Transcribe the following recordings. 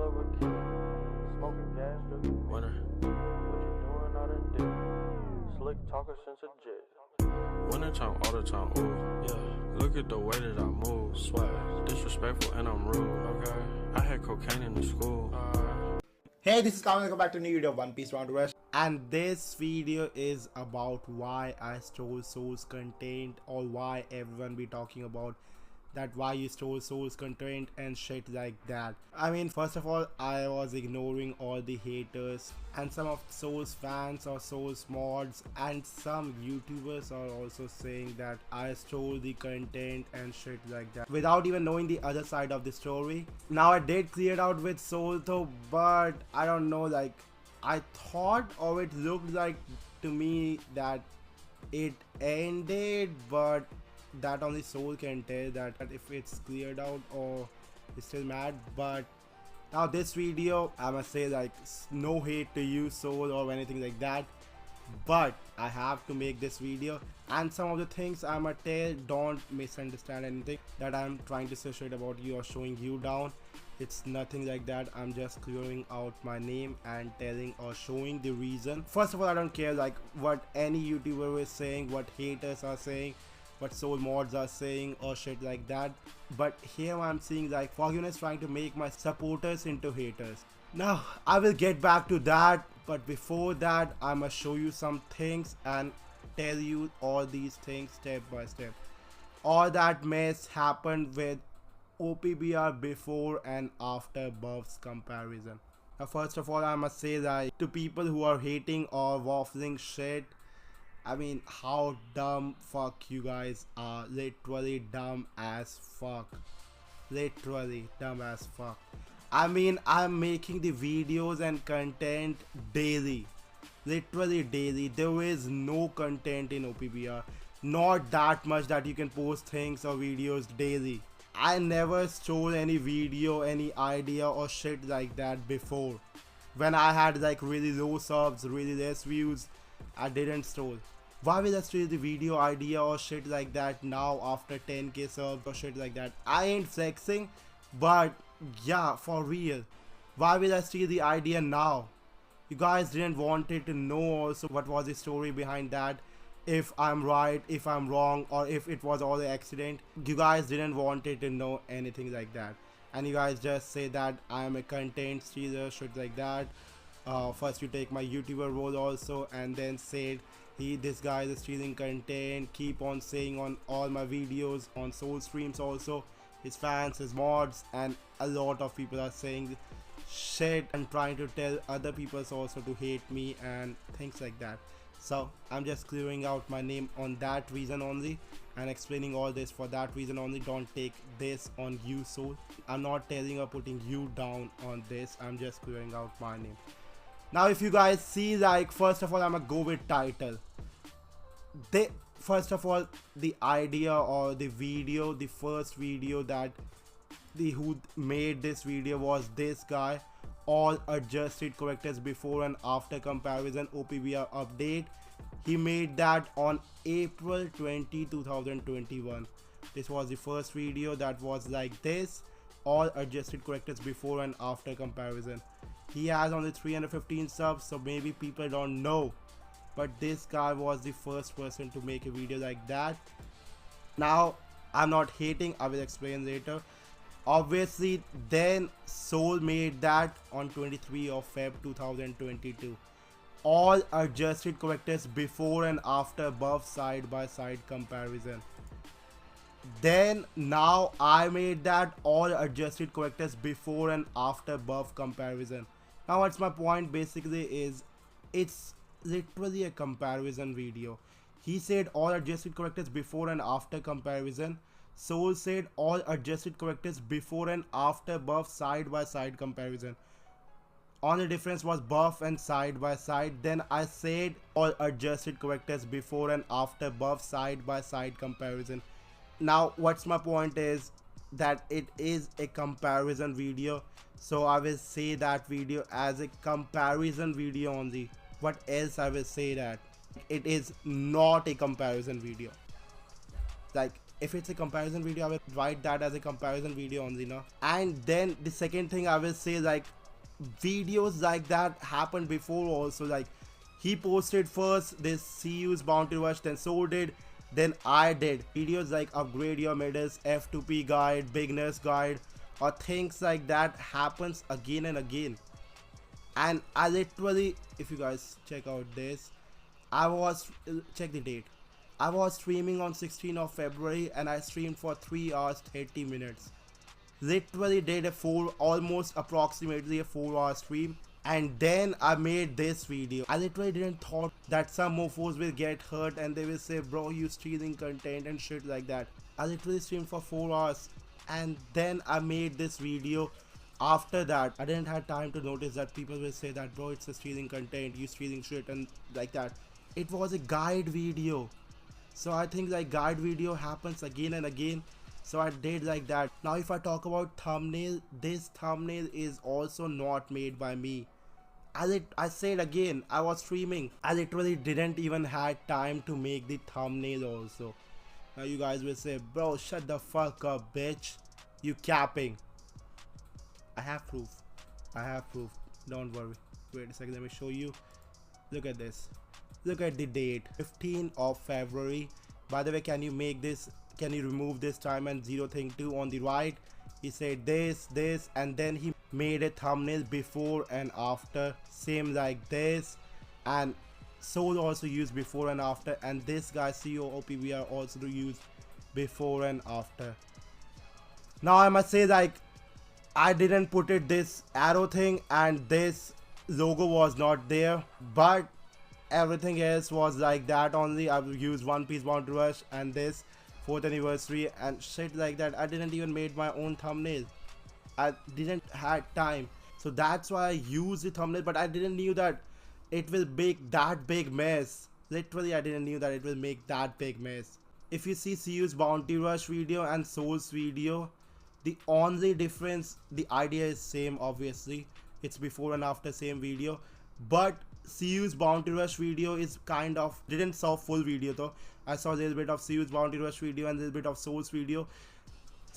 of a kid. Smoking gas, just winner. What you doing out of dick? Slick talker since a jet. Winter time, all the time, ooh, yeah. Look at the way that I move, swag. Disrespectful and I'm rude, okay? I had cocaine in the school. Hey, this is Kamal. Welcome back to a new video of One Piece Round Rush. And this video is about why I stole Soul's content, or why everyone be talking about that why you stole Soul's content and shit like that. I mean, first of all, I was ignoring all the haters and some of Soul's fans or Soul's mods, and some YouTubers are also saying that I stole the content and shit like that without even knowing the other side of the story. Now I did clear it out with Soul though, but I don't know, like I thought, or it looked like to me that it ended, but that only Soul can tell that if it's cleared out or is still mad. But now this video, I must say, like, no hate to you Soul or anything like that, but I have to make this video, and some of the things I'ma tell, don't misunderstand anything that I'm trying to say straight about you or showing you down. It's nothing like that. I'm just clearing out my name and telling or showing the reason. First of all, I don't care like what any YouTuber is saying, what haters are saying, what Soul mods are saying or shit like that, but here I'm seeing like Forgiveness trying to make my supporters into haters. Now I will get back to that, but before that I must show you some things and tell you all these things step by step. All that mess happened with OPBR before and after buffs comparison. Now first of all, I must say that to people who are hating or waffling shit, I mean, how dumb fuck you guys are. Literally dumb as fuck. Literally dumb as fuck. I mean, I'm making the videos and content daily. Literally daily. There is no content in OPBR. Not that much that you can post things or videos daily. I never stole any video, any idea or shit like that before. When I had like really low subs, really less views, I didn't steal. Why will I steal the video idea or shit like that now after 10k subs or shit like that? I ain't flexing, but yeah, for real. Why will I steal the idea now? You guys didn't want it to know also what was the story behind that. If I'm right, if I'm wrong, or if it was all an accident. You guys didn't want it to know anything like that. And you guys just say that I am a content stealer, shit like that. First you take my YouTuber role also, and then said this guy is stealing content, keep on saying on all my videos, on Soul streams also, his fans, his mods, and a lot of people are saying shit and trying to tell other people also to hate me and things like that. So I'm just clearing out my name on that reason only and explaining all this for that reason only. Don't take this on you Soul. I'm not telling or putting you down on this. I'm just clearing out my name. Now if you guys see, like, first of all, I'm gonna go with title. First of all, the idea or the video, the first video that who made this video was this guy. All adjusted correctors before and after comparison OPBR update. He made that on April 20, 2021. This was the first video that was like this. All adjusted correctors before and after comparison. He has only 315 subs, so maybe people don't know, but this guy was the first person to make a video like that. Now I'm not hating, I will explain later. Obviously then Soul made that on 23 of Feb 2022. All adjusted correctors before and after buff side by side comparison. Then now I made that all adjusted correctors before and after buff comparison. Now what's my point basically is, it's literally a comparison video. He said all adjusted correctors before and after comparison. Soul said all adjusted correctors before and after buff side by side comparison. Only difference was buff and side by side. Then I said all adjusted correctors before and after buff side by side comparison. Now what's my point is that it is a comparison video, so I will say that video as a comparison video only. What else I will say that? It is not a comparison video. Like, if it's a comparison video, I will write that as a comparison video only, no? And then the second thing I will say, like, videos like that happened before also. Like, he posted first this CU's Bounty Rush, then so did, then I did. Videos like upgrade your medals, F2P guide, beginners guide, or things like that happens again and again. And I literally, if you guys check out this, I was, check the date, I was streaming on 16th of February and I streamed for 3 hours 30 minutes. Literally did a almost approximately a 4-hour stream, and then I made this video. I literally didn't thought that some mofos will get hurt and they will say, bro, you stealing content and shit like that. I literally streamed for 4 hours and then I made this video. After that, I didn't have time to notice that people will say that, bro, it's a stealing content, you stealing shit and like that. It was a guide video. So I think like guide video happens again and again. So I did like that. Now if I talk about thumbnail, this thumbnail is also not made by me. I said again, I was streaming. I literally didn't even had time to make the thumbnail also. Now you guys will say, bro, shut the fuck up, bitch. You capping. I have proof. I have proof. Don't worry. Wait a second, let me show you. Look at this. Look at the date. 15th of February. By the way, can you make this? Can you remove this time and 0 thing 2 on the right? He said this, and then he made a thumbnail before and after, same like this, and Soul also used before and after, and this guy CEO OPBR also used before and after. Now I must say, like, I didn't put it this arrow thing and this logo was not there, but everything else was like that only. I will use One Piece Bounty Rush and this 4th anniversary and shit like that. I didn't even made my own thumbnail. I didn't had time, so that's why I used the thumbnail, but I didn't knew that it will make that big mess. Literally I didn't knew that it will make that big mess. If you see CU's Bounty Rush video and Soul's video, the only difference, the idea is same, obviously it's before and after same video, but CU's Bounty Rush video is kind of, didn't saw full video though. I saw a little bit of CU's Bounty Rush video and a little bit of Soul's video.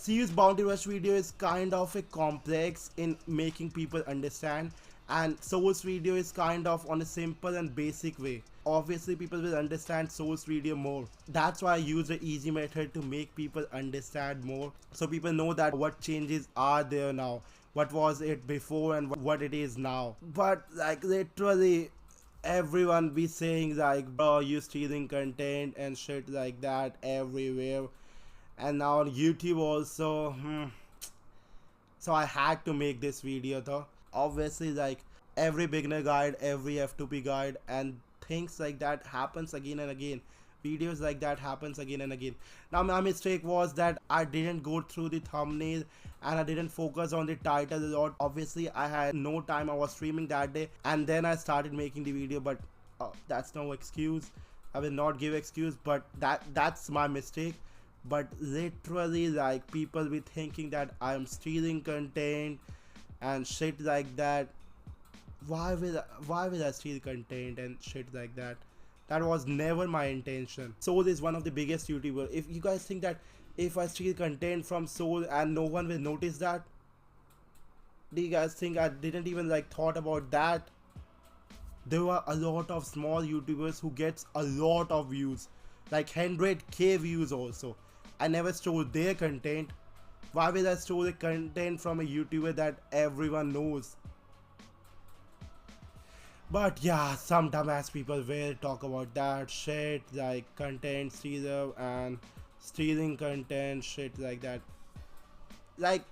CU's Bounty Rush video is kind of a complex in making people understand, and Soul's video is kind of on a simple and basic way. Obviously people will understand Soul's video more. That's why I use the easy method to make people understand more, so people know that what changes are there now, what was it before and what it is now. But like literally everyone be saying like, bro, you stealing content and shit like that everywhere, and now on YouTube also. So I had to make this video though. Obviously, like, every beginner guide, every F2P guide and things like that happens again and again. Videos like that happens again and again. Now my mistake was that I didn't go through the thumbnail and I didn't focus on the title a lot. Obviously I had no time, I was streaming that day and then I started making the video, but that's no excuse. I will not give excuse, but that's my mistake. But literally, like, people be thinking that I am stealing content and shit like that. Why will I steal content and shit like that? That was never my intention. Soul is one of the biggest YouTubers. If you guys think that if I steal content from Soul and no one will notice that, do you guys think I didn't even like thought about that? There were a lot of small YouTubers who gets a lot of views, like 100k views also. I never stole their content. Why will I steal the content from a YouTuber that everyone knows? But yeah, some dumbass people will talk about that shit, like content stealer and stealing content, shit like that. Like,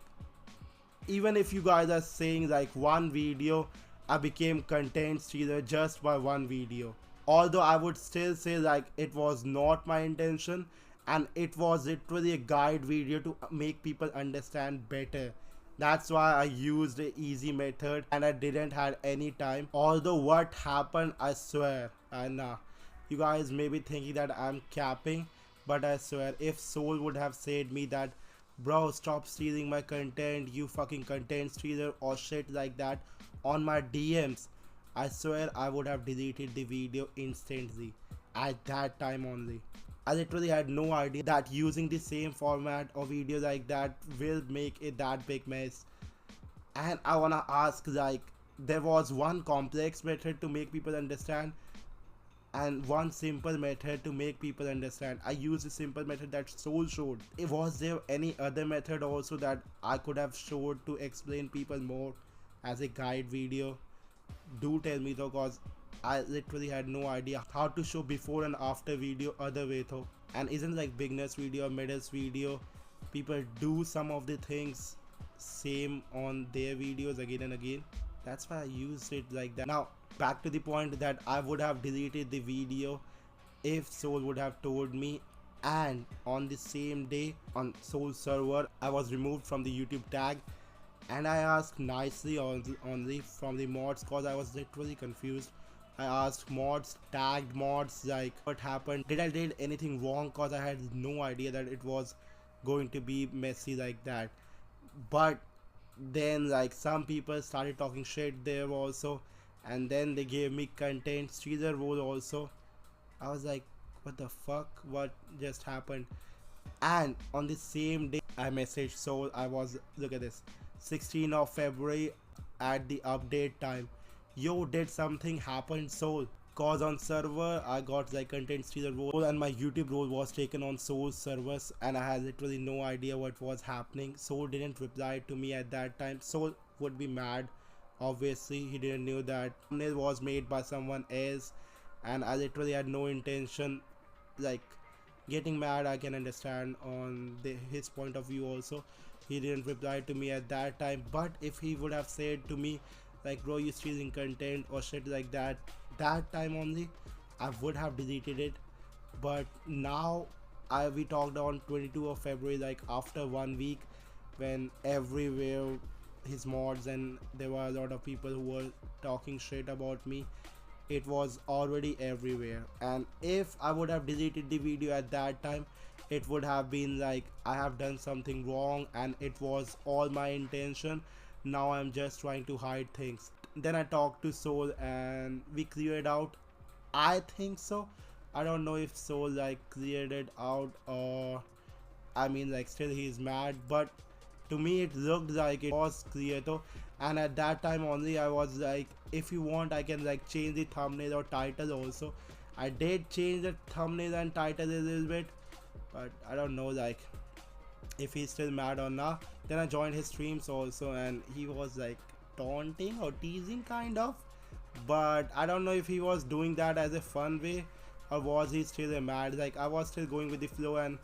even if you guys are saying like one video, I became content stealer just by one video. Although I would still say like it was not my intention, and it was literally a guide video to make people understand better. That's why I used the easy method and I didn't have any time. Although what happened, I swear, and you guys may be thinking that I'm capping, but I swear if Soul would have said me that, bro, stop stealing my content, you fucking content stealer or shit like that on my DMs, I swear I would have deleted the video instantly at that time only. I literally had no idea that using the same format or video like that will make it that big mess. And I wanna ask, like, there was one complex method to make people understand and one simple method to make people understand. I used a simple method that Soul showed. Was there any other method also that I could have showed to explain people more as a guide video? Do tell me though, cause I literally had no idea how to show before and after video other way though. And isn't like beginners video or middles video, people do some of the things same on their videos again and again. That's why I used it like that. Now back to the point that I would have deleted the video if Soul would have told me, and on the same day on Soul server I was removed from the YouTube tag, and I asked nicely only from the mods cause I was literally confused. I asked mods, tagged mods, like what happened, did I did anything wrong, cause I had no idea that it was going to be messy like that. But then like some people started talking shit there also, and then they gave me content teaser role also. I was like, what the fuck, what just happened? And on the same day I messaged Soul. I was, look at this, 16th of February at the update time, yo, did something happen Soul? Cause on server I got like content stealer role and my YouTube role was taken on Soul's servers, and I had literally no idea what was happening. Soul didn't reply to me at that time. Soul would be mad, obviously he didn't know that thumbnail was made by someone else, and I literally had no intention like getting mad. I can understand on his point of view also. He didn't reply to me at that time, but if he would have said to me like, bro, you stealing content or shit like that, that time only I would have deleted it. But now we talked on 22 of February, like after 1 week, when everywhere his mods and there were a lot of people who were talking shit about me. It was already everywhere, and if I would have deleted the video at that time, it would have been like I have done something wrong and it was all my intention. Now I'm just trying to hide things. Then I talked to Soul and we cleared out, I think so. I don't know if Soul like cleared it out, or I mean like still he's mad, but to me it looked like it was clear though. And at that time only I was like, if you want I can like change the thumbnail or title also. I did change the thumbnail and title a little bit, but I don't know like if he's still mad or not. Then I joined his streams also, and he was like taunting or teasing kind of, but I don't know if he was doing that as a fun way or was he still mad. Like I was still going with the flow, and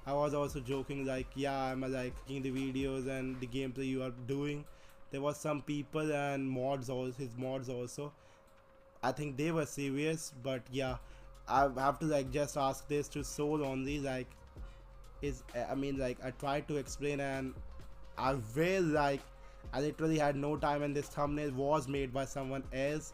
I was also joking like, yeah, I'm like in the videos and the gameplay you are doing. There was some people and mods also, his mods also, I think they were serious. But yeah, I have to like just ask this to Soul only, like is, I mean like I tried to explain, and I will like I literally had no time, and this thumbnail was made by someone else,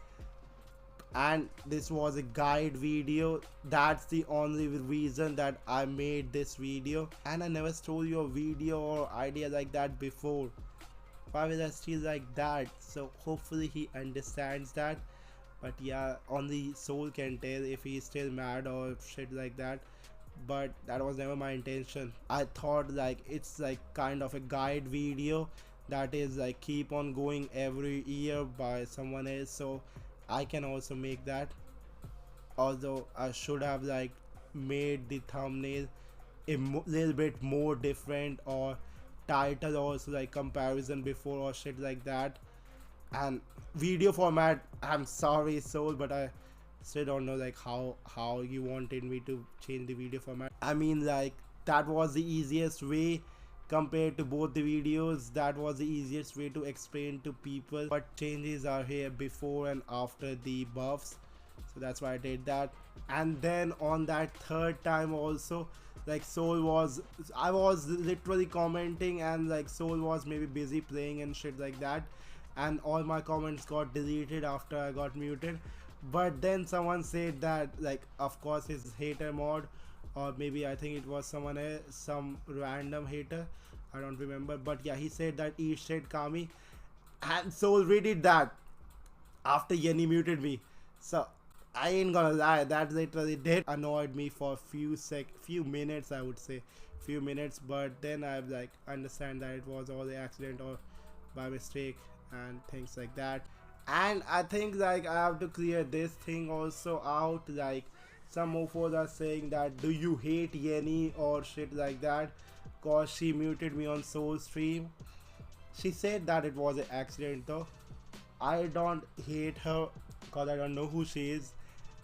and this was a guide video. That's the only reason that I made this video, and I never stole your video or idea like that before. Why will I steal like that? So hopefully he understands that. But yeah, only Soul can tell if he's still mad or shit like that. But that was never my intention. I thought like it's like kind of a guide video that is like keep on going every year by someone else, so I can also make that. Although I should have like made the thumbnail a little bit more different, or title also like comparison before or shit like that. And video format, I'm sorry Soul, but I still don't know like how you wanted me to change the video format. I mean like that was the easiest way compared to both the videos. That was the easiest way to explain to people what changes are here before and after the buffs, so that's why I did that. And then on that third time also, like I was literally commenting, and like Soul was maybe busy playing and shit like that, and all my comments got deleted after I got muted. But then someone said that like of course his hater mod, or maybe I think it was someone else, some random hater, I don't remember, but yeah, he said that eat shit Kami, and Soul redid that after Yenny muted me. So I ain't gonna lie, that literally did annoyed me for few minutes, I would say, few minutes. But then I like understand that it was all the accident or by mistake and things like that. And I think like I have to clear this thing also out. Like some mofos are saying that do you hate Yenny or shit like that, cause she muted me on Soul stream. She said that it was an accident though. I don't hate her because I don't know who she is,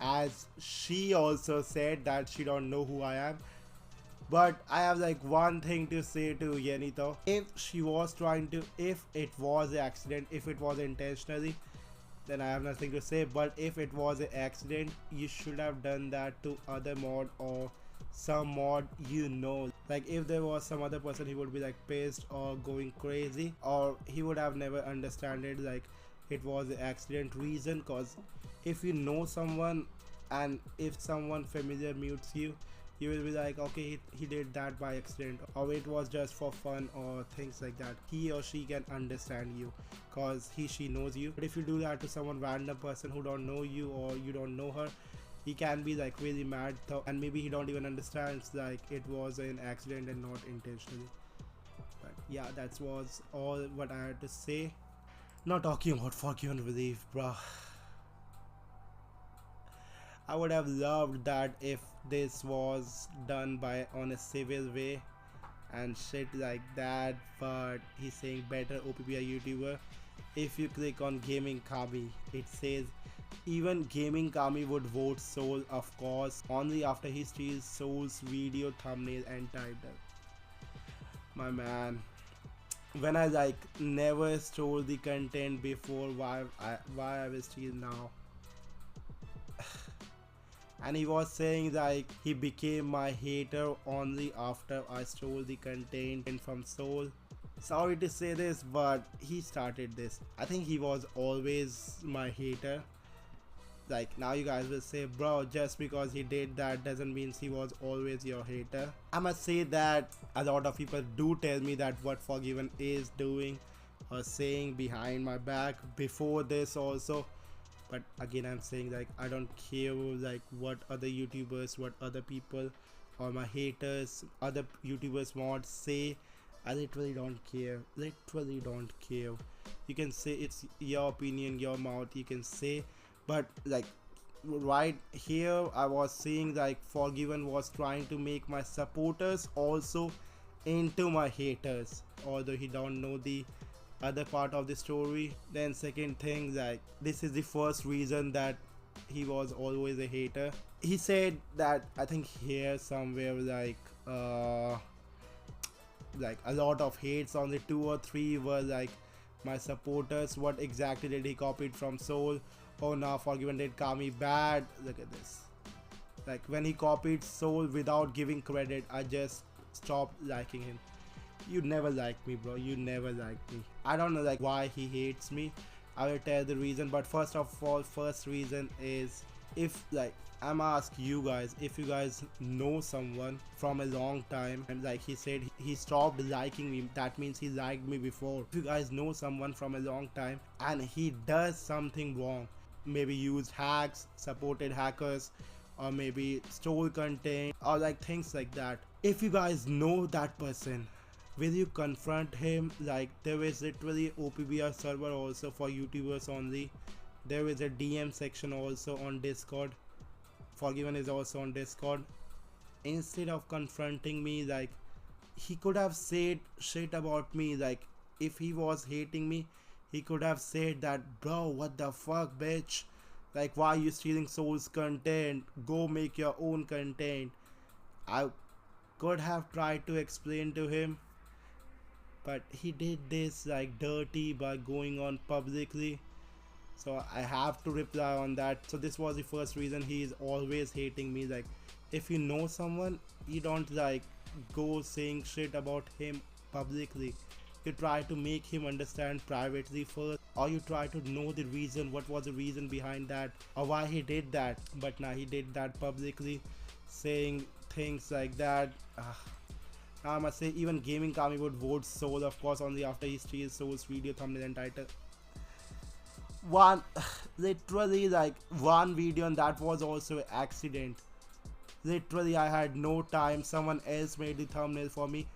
as she also said that she don't know who I am. But I have like one thing to say to Yenito. If she was trying to, if it was an accident, if it was intentionally, then I have nothing to say. But if it was an accident, you should have done that to other mod or some mod, you know. Like if there was some other person, he would be like pissed or going crazy, or he would have never understood it like it was an accident reason. Cause if you know someone and if someone familiar mutes you, you will be like, okay, he did that by accident, or it was just for fun or things like that. He or she can understand you cause she knows you. But if you do that to someone random person who don't know you or you don't know her, he can be like really mad though, and maybe he don't even understands like it was an accident and not intentionally. But yeah, that was all what I had to say. Not talking about forgive and believe, bruh. I would have loved that if this was done by on a civil way and shit like that, but he's saying better OPBR YouTuber. If you click on Gaming Kami, it says even Gaming Kami would vote Soul, of course, only after he steals Soul's video thumbnail and title. My man, when I like never stole the content before, why I will steal now? And he was saying like he became my hater only after I stole the content from Soul. Sorry to say this, but he started this. I think he was always my hater. Like now you guys will say, bro, just because he did that doesn't mean he was always your hater. I must say that a lot of people do tell me that what Forgiven is doing or saying behind my back before this also. But again, I'm saying like I don't care like what other YouTubers, what other people or my haters, other YouTubers mods say. I literally don't care. Literally don't care. You can say it's your opinion, your mouth, you can say. But like right here I was saying like Forgiven was trying to make my supporters also into my haters, although he don't know the other part of the story. Then second thing, like this is the first reason that he was always a hater. He said that I think here somewhere like a lot of hates on the 2 or 3 were like my supporters. What exactly did he copy from Soul? Oh, now Forgiven did Kami bad. Look at this. Like when he copied Soul without giving credit, I just stopped liking him. You never liked me, bro. You never liked me. I don't know like why he hates me. I will tell the reason, but first of all, first reason is if like I'm ask you guys, if you guys know someone from a long time and like he said he stopped liking me, that means he liked me before. If you guys know someone from a long time and he does something wrong, maybe used hacks, supported hackers, or maybe stole content or like things like that, if you guys know that person, will you confront him? Like there is literally OPBR server also for YouTubers only. There is a DM section also on Discord. Forgiven is also on Discord. Instead of confronting me, like he could have said shit about me. Like if he was hating me, he could have said that, bro, what the fuck, bitch, like why are you stealing Soul's content, go make your own content. I could have tried to explain to him, but he did this like dirty by going on publicly, so I have to reply on that. So this was the first reason he is always hating me. Like if you know someone, you don't like go saying shit about him publicly. You try to make him understand privately first, or you try to know the reason, what was the reason behind that or why he did that. But now he did that publicly, saying things like that. I must say even Gaming Kami would vote Soul, of course, only after he steals Soul's video thumbnail and title. One, literally like one video, and that was also an accident. Literally I had no time, someone else made the thumbnail for me,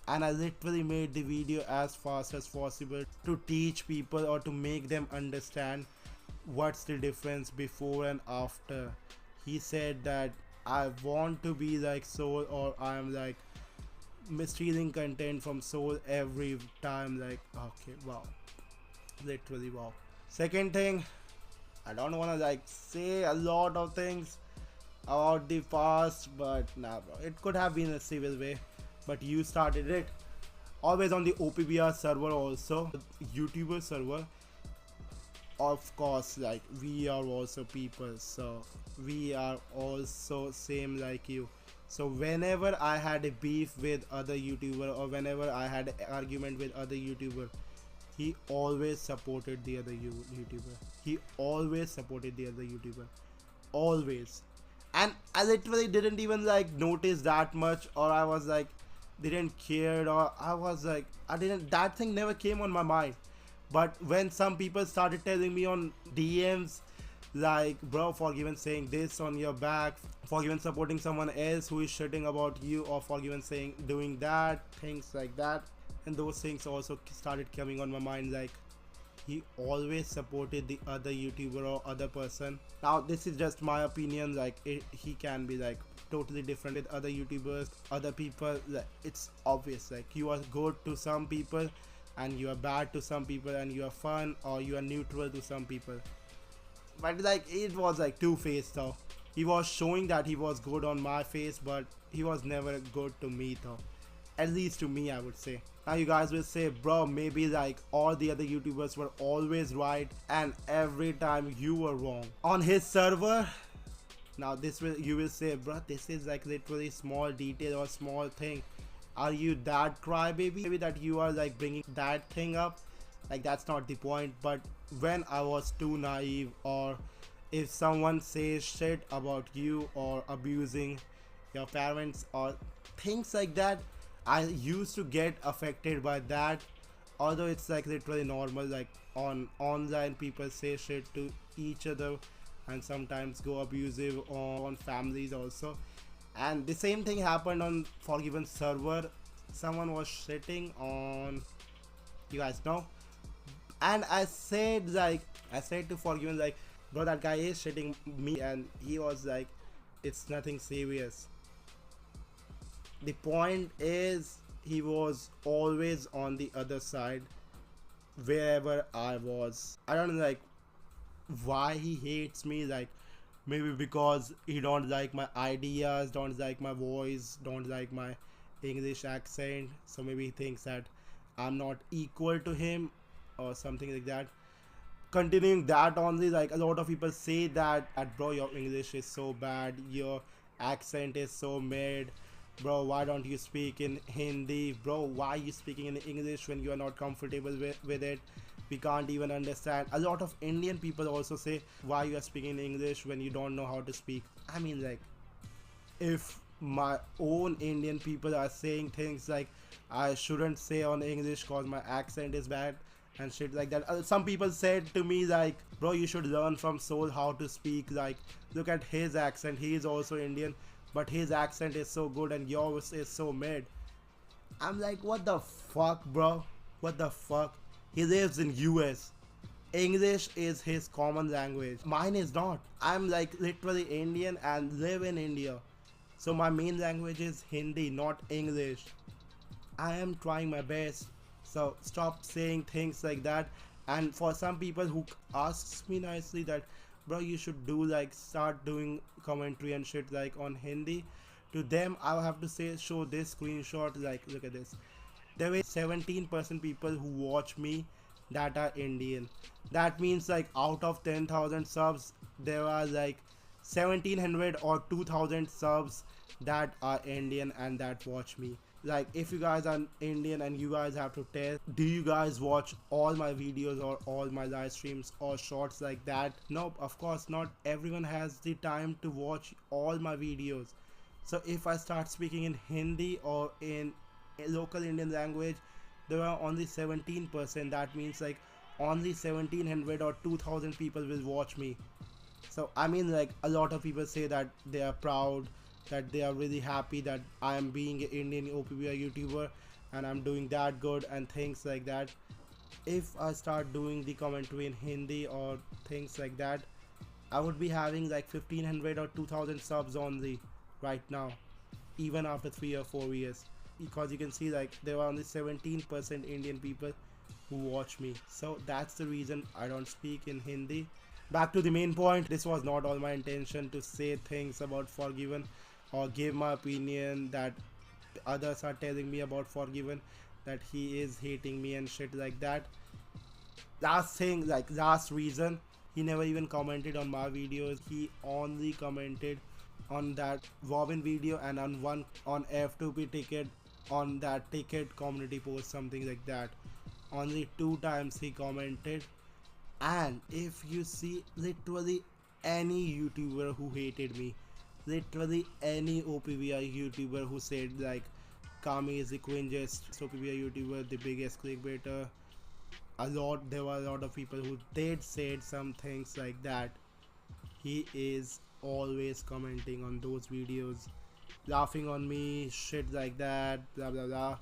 and I literally made the video as fast as possible to teach people or to make them understand what's the difference before and after. He said that I want to be like Soul, or I'm like stealing content from Soul every time. Like, okay, wow, literally wow. Second thing, I don't want to like say a lot of things about the past, but nah, bro, it could have been a civil way, but you started it. Always on the OPBR server, also YouTuber server. Of course, like we are also people, so we are also same like you. So whenever I had a beef with other YouTuber, or whenever I had an argument with other YouTuber, he always supported the other YouTuber. He always supported the other YouTuber, always. And I literally didn't even like notice that much, or I was like didn't care, or I was like I didn't, that thing never came on my mind. But when some people started telling me on DMs like, bro, for even saying this on your back, for even supporting someone else who is shitting about you, or for even saying doing that, things like that, and those things also started coming on my mind. Like, he always supported the other YouTuber or other person. Now this is just my opinion, like he can be like totally different with other YouTubers, other people. Like, it's obvious, like you are good to some people and you are bad to some people, and you are fun or you are neutral to some people. But like it was like two-faced though. He was showing that he was good on my face, but he was never good to me though. At least to me, I would say. Now you guys will say, bro, maybe like all the other YouTubers were always right and every time you were wrong. On his server, now this will, you will say, bro, this is like literally small detail or small thing. Are you that crybaby? Maybe that you are like bringing that thing up? Like, that's not the point. But when I was too naive, or if someone says shit about you or abusing your parents or things like that, I used to get affected by that. Although it's like literally normal, like on online people say shit to each other and sometimes go abusive on families also. And the same thing happened on Forgiven server. Someone was shitting on, you guys know, and I said to Forgiven like, bro, that guy is shitting me, and he was like, it's nothing serious. The point is, he was always on the other side wherever I was. I don't know like why he hates me, like maybe because he don't like my ideas, don't like my voice, don't like my English accent, so maybe he thinks that I'm not equal to him or something like that. Continuing that only, like a lot of people say that bro, your English is so bad, your accent is so mad, bro, why don't you speak in Hindi, bro, why are you speaking in English when you are not comfortable with it, we can't even understand. A lot of Indian people also say, why you are speaking in English when you don't know how to speak. I mean, like, if my own Indian people are saying things like I shouldn't say on English cause my accent is bad and shit like that. Some people said to me like, bro, you should learn from Soul how to speak, like look at his accent, he is also Indian, but his accent is so good and yours is so mad. I'm like, what the fuck, bro, what the fuck? He lives in US. English is his common language, mine is not. I'm like literally Indian and live in India, so my main language is Hindi, not English. I am trying my best, so stop saying things like that. And for some people who asks me nicely that, bro, you should do like start doing commentary and shit like on Hindi, to them I have to say, show this screenshot, like look at this. There were 17% people who watch me that are Indian. That means like out of 10,000 subs, there are like 1700 or 2000 subs that are Indian and that watch me. Like, if you guys are Indian and you guys have to tell, do you guys watch all my videos or all my live streams or shorts like that? Nope, of course not. Everyone has the time to watch all my videos. So if I start speaking in Hindi or in a local Indian language, there are only 17%. That means like only 1700 or 2000 people will watch me. So I mean, like, a lot of people say that they are proud, that they are really happy that I am being an Indian OPBR YouTuber and I'm doing that good and things like that. If I start doing the commentary in Hindi or things like that, I would be having like 1500 or 2000 subs only right now, even after 3 or 4 years, because you can see like there are only 17% Indian people who watch me. So that's the reason I don't speak in Hindi. Back to the main point, this was not all my intention to say things about Forgiven or give my opinion that others are telling me about Forgiven, that he is hating me and shit like that. Last thing, like last reason, he never even commented on my videos. He only commented on that Robin video and on one on F2P ticket, on that ticket community post, something like that. Only 2 times he commented. And if you see literally any YouTuber who hated me, literally any OPBR YouTuber who said like Kami is the cringiest OPBR YouTuber, the biggest clickbaiter, there were a lot of people who did said some things like that. He is always commenting on those videos, laughing on me, shit like that, blah blah blah.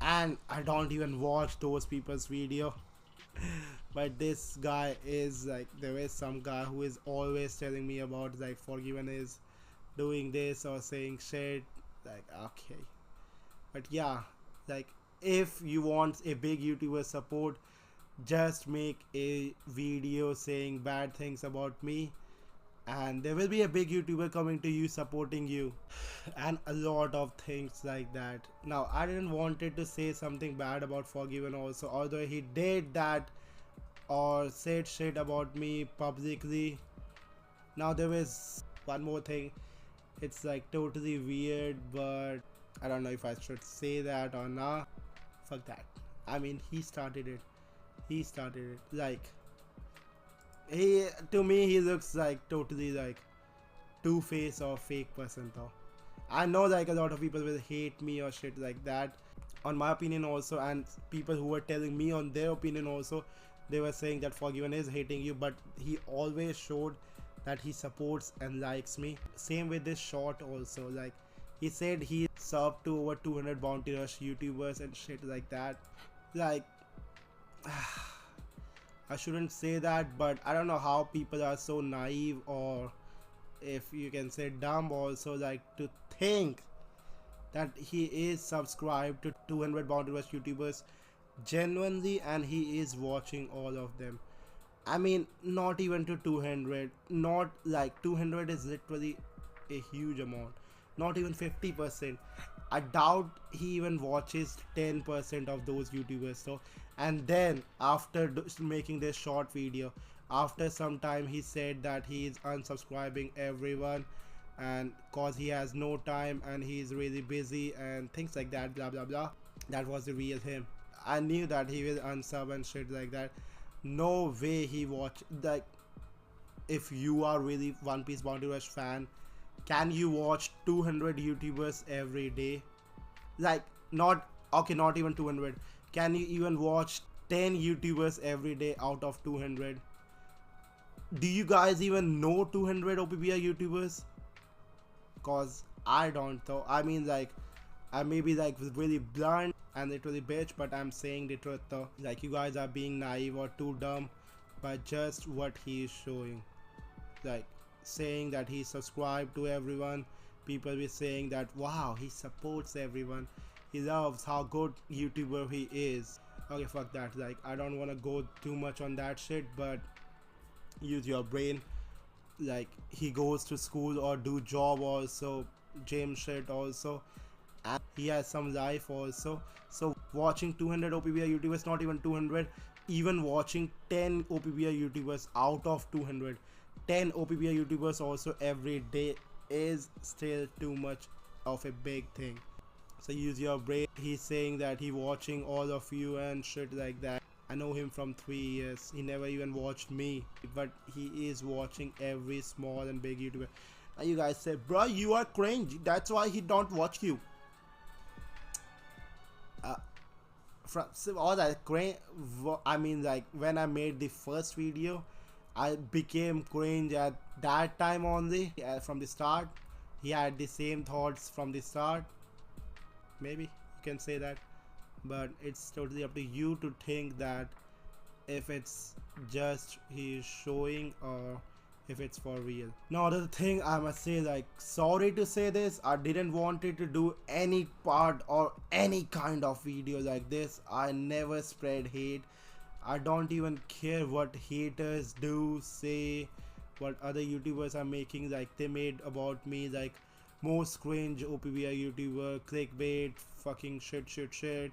And I don't even watch those people's video. But this guy is like, there is some guy who is always telling me about like Forgiven is doing this or saying shit, like okay. But yeah, like if you want a big YouTuber support, just make a video saying bad things about me and there will be a big YouTuber coming to you, supporting you, and a lot of things like that. Now I didn't wanted to say something bad about Forgiven also, although he did that or said shit about me publicly. Now there is one more thing, it's like totally weird, but I don't know if I should say that or not. Fuck that. I mean, he started it. Like, to me he looks like totally like two-face or fake person though. I know like a lot of people will hate me or shit like that on my opinion also, and people who were telling me on their opinion also, they were saying that Forgiven is hating you, but he always showed that he supports and likes me. Same with this short also, like he said he subbed to over 200 Bounty Rush YouTubers and shit like that. Like I shouldn't say that, but I don't know how people are so naive, or if you can say dumb also, like to think that he is subscribed to 200 Bounty Rush YouTubers genuinely and he is watching all of them. I mean, not even to 200, not like 200 is literally a huge amount, not even 50%. I doubt he even watches 10% of those YouTubers. So, and then after making this short video, after some time he said that he is unsubscribing everyone and cause he has no time and he is really busy and things like that, blah blah blah. That was the real him. I knew that he will unsub and shit like that. No way he watch, like, if you are really One Piece Bounty Rush fan, can you watch 200 YouTubers every day? Like, not okay, not even 200. Can you even watch 10 YouTubers every day out of 200? Do you guys even know 200 OPBR YouTubers? Cause I don't though. I mean, like, I may be like really blunt and literally bitch, but I'm saying the truth though. Like, you guys are being naive or too dumb by just what he is showing. Like, saying that he subscribed to everyone, people be saying that wow, he supports everyone, he loves how good YouTuber he is. Okay, fuck that. Like, I don't want to go too much on that shit, but use your brain. Like, he goes to school or do job also, gym shit also, and he has some life also. So watching 200 OPBR YouTubers, not even 200, even watching 10 OPBR YouTubers out of 200, 10 OPBR YouTubers also every day is still too much of a big thing. So use your brain. He's saying that he watching all of you and shit like that. I know him from 3 years. He never even watched me, but he is watching every small and big YouTuber. And you guys say, bro, you are cringe, that's why he don't watch you. from all that cringe. I mean, like when I made the first video, I became cringe at that time only. From the start, he had the same thoughts from the start. Maybe you can say that, but it's totally up to you to think that if it's just he's showing or if it's for real. Now the thing I must say, like, sorry to say this, I didn't want it to do any part or any kind of video like this. I never spread hate. I don't even care what haters do, say, what other YouTubers are making. Like, they made about me like most cringe OPBR YouTuber, clickbait, fucking shit.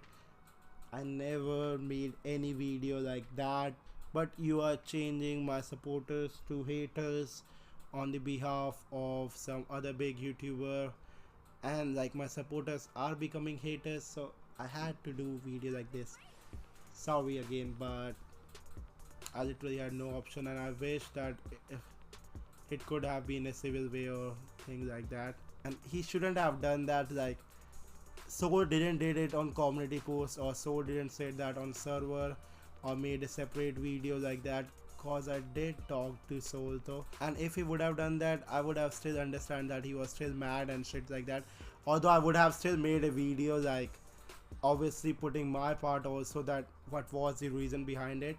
I never made any video like that. But you are changing my supporters to haters on the behalf of some other big YouTuber, and like my supporters are becoming haters, so I had to do video like this. Sorry again, but I literally had no option, and I wish that it could have been a civil way or things like that. And he shouldn't have done that. Like, Soul didn't did it on community post, or Soul didn't say that on server, or made a separate video like that, cause I did talk to Soul though. And if he would have done that, I would have still understand that he was still mad and shit like that. Although I would have still made a video, like obviously putting my part also, that what was the reason behind it.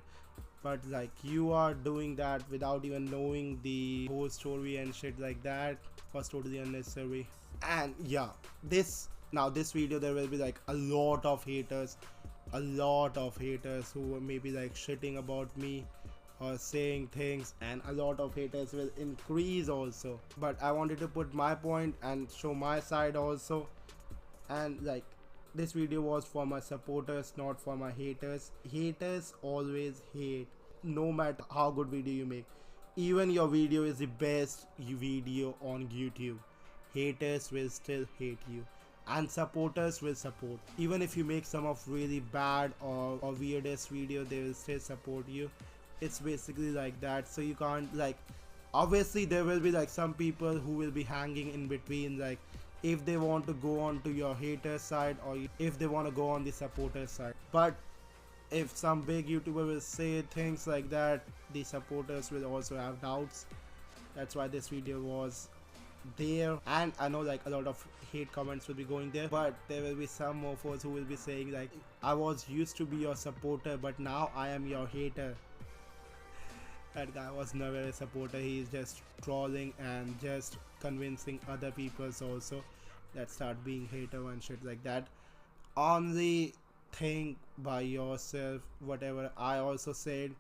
But like, you are doing that without even knowing the whole story and shit like that was totally unnecessary. And yeah, this video there will be like a lot of haters who may be like shitting about me or saying things, and a lot of haters will increase also. But I wanted to put my point and show my side also. And like, this video was for my supporters, not for my haters. Haters always hate, no matter how good video you make. Even your video is the best video on YouTube, haters will still hate you, and supporters will support. Even if you make some of really bad or weirdest video, they will still support you. It's basically like that. So you can't, like, obviously there will be like some people who will be hanging in between, like if they want to go on to your hater side or if they want to go on the supporter side. But if some big YouTuber will say things like that, the supporters will also have doubts. That's why this video was there. And I know like a lot of hate comments will be going there, but there will be some mofos who will be saying like, I was used to be your supporter, but now I am your hater. That guy was never a supporter. He's just trolling and just convincing other people also that start being hater and shit like that. Only think by yourself. Whatever I also said,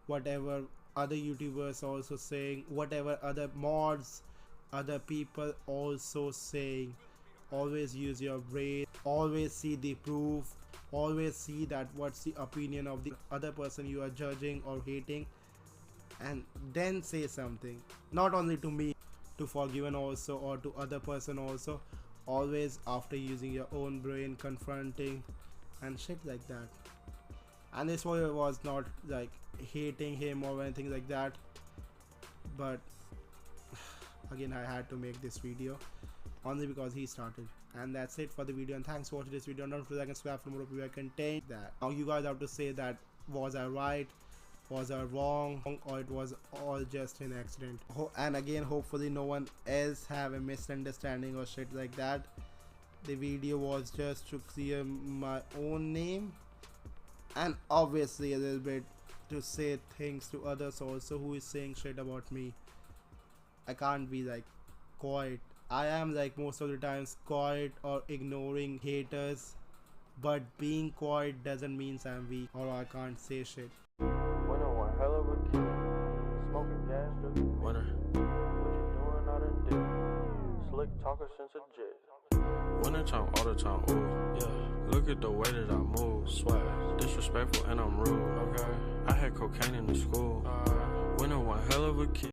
whatever other YouTubers also saying, whatever other mods, other people also saying, always use your brain, always see the proof, always see that what's the opinion of the other person you are judging or hating, and then say something. Not only to me, to Forgiven also, or to other person also. Always after using your own brain, confronting and shit like that. And this was not like hating him or anything like that, but again I had to make this video only because he started. And that's it for the video, and thanks for watching this video. Don't forget to subscribe for more OPBR content. That now you guys have to say that, was I right, was I wrong, or it was all just an accident. And again, hopefully no one else have a misunderstanding or shit like that. The video was just to clear my own name, and obviously a little bit to say things to others also who is saying shit about me. I can't be like quiet. I am like most of the times quiet or ignoring haters, but being quiet doesn't mean I'm weak or I can't say shit. Winner one hell of a kid. Smoking gas, dude. Winner. What you doing out of dick? Slick talker since a jet. Winner time all the time, ooh, yeah. Look at the way that I move, swag. Disrespectful and I'm rude, okay. I had cocaine in the school. Winner one hell of a kid.